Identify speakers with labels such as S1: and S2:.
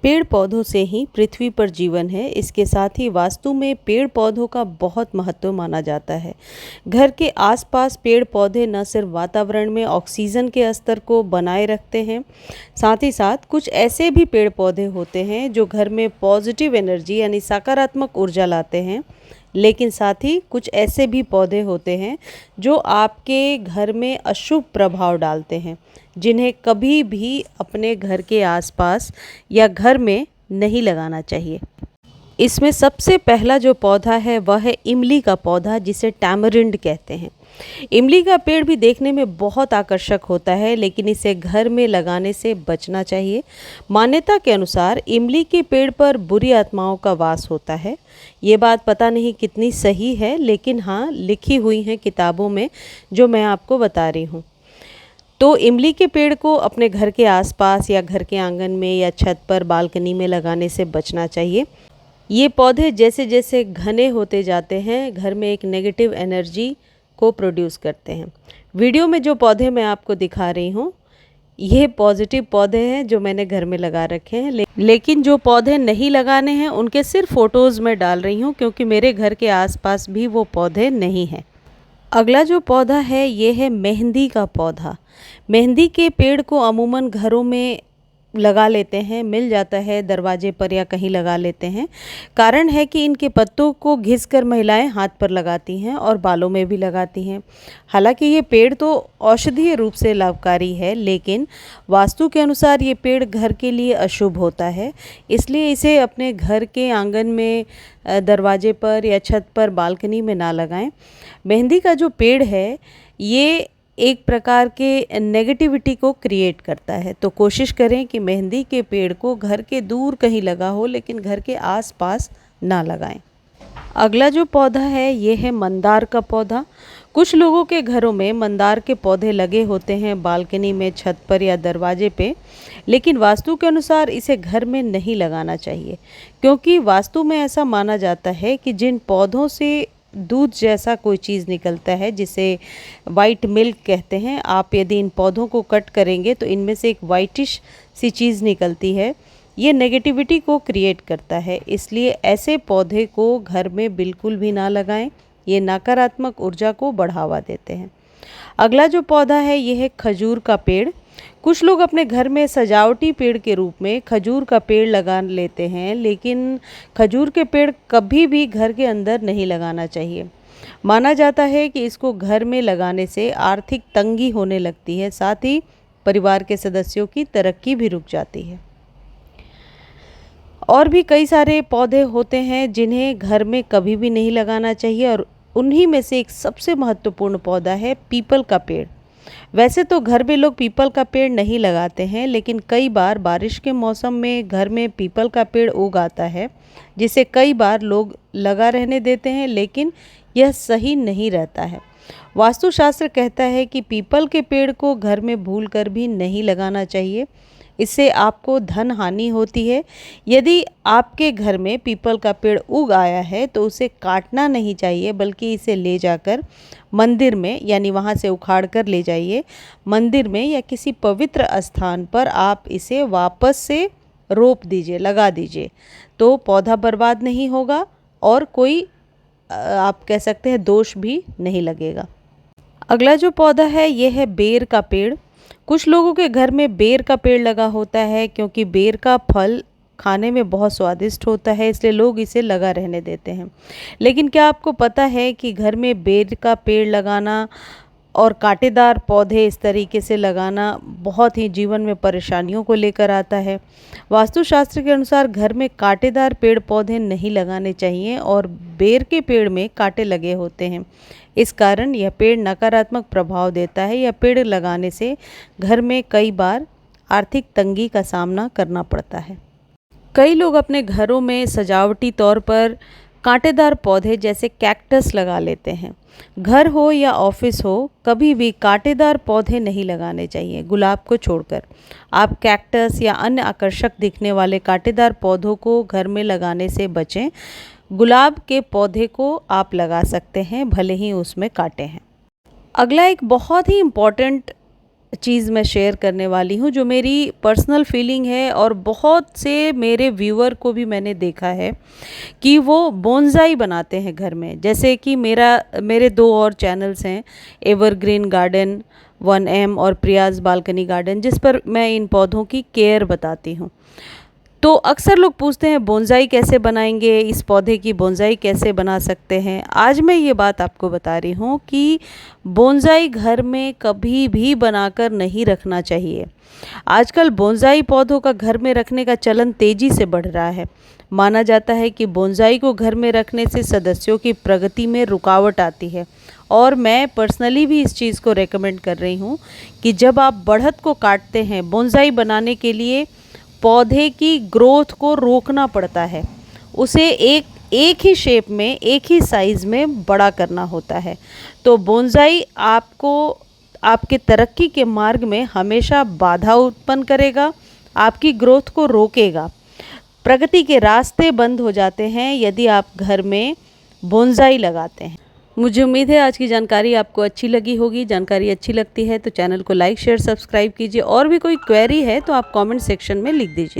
S1: पेड़ पौधों से ही पृथ्वी पर जीवन है। इसके साथ ही वास्तु में पेड़ पौधों का बहुत महत्व माना जाता है। घर के आसपास पेड़ पौधे न सिर्फ वातावरण में ऑक्सीजन के स्तर को बनाए रखते हैं, साथ ही साथ कुछ ऐसे भी पेड़ पौधे होते हैं जो घर में पॉजिटिव एनर्जी यानी सकारात्मक ऊर्जा लाते हैं। लेकिन साथ ही कुछ ऐसे भी पौधे होते हैं जो आपके घर में अशुभ प्रभाव डालते हैं, जिन्हें कभी भी अपने घर के आसपास या घर में नहीं लगाना चाहिए। इसमें सबसे पहला जो पौधा है वह है इमली का पौधा, जिसे टैमरिंड कहते हैं। इमली का पेड़ भी देखने में बहुत आकर्षक होता है, लेकिन इसे घर में लगाने से बचना चाहिए। मान्यता के अनुसार इमली के पेड़ पर बुरी आत्माओं का वास होता है। ये बात पता नहीं कितनी सही है, लेकिन हाँ, लिखी हुई हैं किताबों में, जो मैं आपको बता रही हूँ। तो इमली के पेड़ को अपने घर के आसपास या घर के आंगन में या छत पर बालकनी में लगाने से बचना चाहिए। ये पौधे जैसे जैसे घने होते जाते हैं, घर में एक नेगेटिव एनर्जी को प्रोड्यूस करते हैं। वीडियो में जो पौधे मैं आपको दिखा रही हूँ, ये पॉजिटिव पौधे हैं जो मैंने घर में लगा रखे हैं। लेकिन जो पौधे नहीं लगाने हैं उनके सिर्फ फ़ोटोज़ में डाल रही हूँ, क्योंकि मेरे घर के आसपास भी वो पौधे नहीं हैं। अगला जो पौधा है ये है मेहंदी का पौधा। मेहंदी के पेड़ को अमूमन घरों में लगा लेते हैं, मिल जाता है दरवाजे पर या कहीं लगा लेते हैं। कारण है कि इनके पत्तों को घिसकर महिलाएं हाथ पर लगाती हैं और बालों में भी लगाती हैं। हालांकि ये पेड़ तो औषधीय रूप से लाभकारी है, लेकिन वास्तु के अनुसार ये पेड़ घर के लिए अशुभ होता है। इसलिए इसे अपने घर के आंगन में, दरवाजे पर या छत पर बालकनी में ना लगाएं। मेहंदी का जो पेड़ है ये एक प्रकार के नेगेटिविटी को क्रिएट करता है, तो कोशिश करें कि मेहंदी के पेड़ को घर के दूर कहीं लगा हो, लेकिन घर के आसपास ना लगाएं। अगला जो पौधा है ये है मंदार का पौधा। कुछ लोगों के घरों में मंदार के पौधे लगे होते हैं, बालकनी में, छत पर या दरवाजे पे, लेकिन वास्तु के अनुसार इसे घर में नहीं लगाना चाहिए, क्योंकि वास्तु में ऐसा माना जाता है कि जिन पौधों से दूध जैसा कोई चीज़ निकलता है, जिसे वाइट मिल्क कहते हैं, आप यदि इन पौधों को कट करेंगे तो इनमें से एक वाइटिश सी चीज़ निकलती है। ये नेगेटिविटी को क्रिएट करता है, इसलिए ऐसे पौधे को घर में बिल्कुल भी ना लगाएं। ये नकारात्मक ऊर्जा को बढ़ावा देते हैं। अगला जो पौधा है ये है खजूर का पेड़। कुछ लोग अपने घर में सजावटी पेड़ के रूप में खजूर का पेड़ लगा लेते हैं, लेकिन खजूर के पेड़ कभी भी घर के अंदर नहीं लगाना चाहिए। माना जाता है कि इसको घर में लगाने से आर्थिक तंगी होने लगती है, साथ ही परिवार के सदस्यों की तरक्की भी रुक जाती है। और भी कई सारे पौधे होते हैं जिन्हें घर में कभी भी नहीं लगाना चाहिए, और उन्हीं में से एक सबसे महत्वपूर्ण पौधा है पीपल का पेड़। वैसे तो घर में लोग पीपल का पेड़ नहीं लगाते हैं, लेकिन कई बार बारिश के मौसम में घर में पीपल का पेड़ उग आता है, जिसे कई बार लोग लगा रहने देते हैं, लेकिन यह सही नहीं रहता है। वास्तुशास्त्र कहता है कि पीपल के पेड़ को घर में भूलकर भी नहीं लगाना चाहिए, इससे आपको धन हानि होती है। यदि आपके घर में पीपल का पेड़ उग आया है तो उसे काटना नहीं चाहिए, बल्कि इसे ले जाकर मंदिर में, यानी वहाँ से उखाड़ कर ले जाइए मंदिर में या किसी पवित्र स्थान पर आप इसे वापस से रोप दीजिए, लगा दीजिए, तो पौधा बर्बाद नहीं होगा और कोई आप कह सकते हैं दोष भी नहीं लगेगा। अगला जो पौधा है ये है बेर का पेड़। कुछ लोगों के घर में बेर का पेड़ लगा होता है, क्योंकि बेर का फल खाने में बहुत स्वादिष्ट होता है, इसलिए लोग इसे लगा रहने देते हैं। लेकिन क्या आपको पता है कि घर में बेर का पेड़ लगाना और कांटेदार पौधे इस तरीके से लगाना बहुत ही जीवन में परेशानियों को लेकर आता है। वास्तुशास्त्र के अनुसार घर में कांटेदार पेड़ पौधे नहीं लगाने चाहिए, और बेर के पेड़ में कांटे लगे होते हैं, इस कारण यह पेड़ नकारात्मक प्रभाव देता है। यह पेड़ लगाने से घर में कई बार आर्थिक तंगी का सामना करना पड़ता है। कई लोग अपने घरों में सजावटी तौर पर कांटेदार पौधे जैसे कैक्टस लगा लेते हैं। घर हो या ऑफिस हो, कभी भी कांटेदार पौधे नहीं लगाने चाहिए, गुलाब को छोड़कर। आप कैक्टस या अन्य आकर्षक दिखने वाले कांटेदार पौधों को घर में लगाने से बचें। गुलाब के पौधे को आप लगा सकते हैं, भले ही उसमें कांटे हैं। अगला एक बहुत ही इम्पॉर्टेंट चीज़ मैं शेयर करने वाली हूँ जो मेरी पर्सनल फीलिंग है, और बहुत से मेरे व्यूअर को भी मैंने देखा है कि वो बोनसाई बनाते हैं घर में। जैसे कि मेरे दो और चैनल्स हैं, एवरग्रीन गार्डन 1M और प्रियाज बालकनी गार्डन, जिस पर मैं इन पौधों की केयर बताती हूँ। तो अक्सर लोग पूछते हैं बोनसाई कैसे बनाएंगे, इस पौधे की बोनसाई कैसे बना सकते हैं। आज मैं ये बात आपको बता रही हूँ कि बोनसाई घर में कभी भी बनाकर नहीं रखना चाहिए। आजकल बोनसाई पौधों का घर में रखने का चलन तेज़ी से बढ़ रहा है। माना जाता है कि बोनसाई को घर में रखने से सदस्यों की प्रगति में रुकावट आती है, और मैं पर्सनली भी इस चीज़ को रेकमेंड कर रही हूँ कि जब आप बढ़त को काटते हैं, बोनसाई बनाने के लिए पौधे की ग्रोथ को रोकना पड़ता है। उसे एक ही शेप में, एक ही साइज़ में बड़ा करना होता है। तो बोनसाई आपको आपके तरक्की के मार्ग में हमेशा बाधा उत्पन्न करेगा, आपकी ग्रोथ को रोकेगा। प्रगति के रास्ते बंद हो जाते हैं यदि आप घर में बोनसाई लगाते हैं। मुझे उम्मीद है आज की जानकारी आपको अच्छी लगी होगी। जानकारी अच्छी लगती है तो चैनल को लाइक, शेयर, सब्सक्राइब कीजिए, और भी कोई क्वेरी है तो आप कमेंट सेक्शन में लिख दीजिए।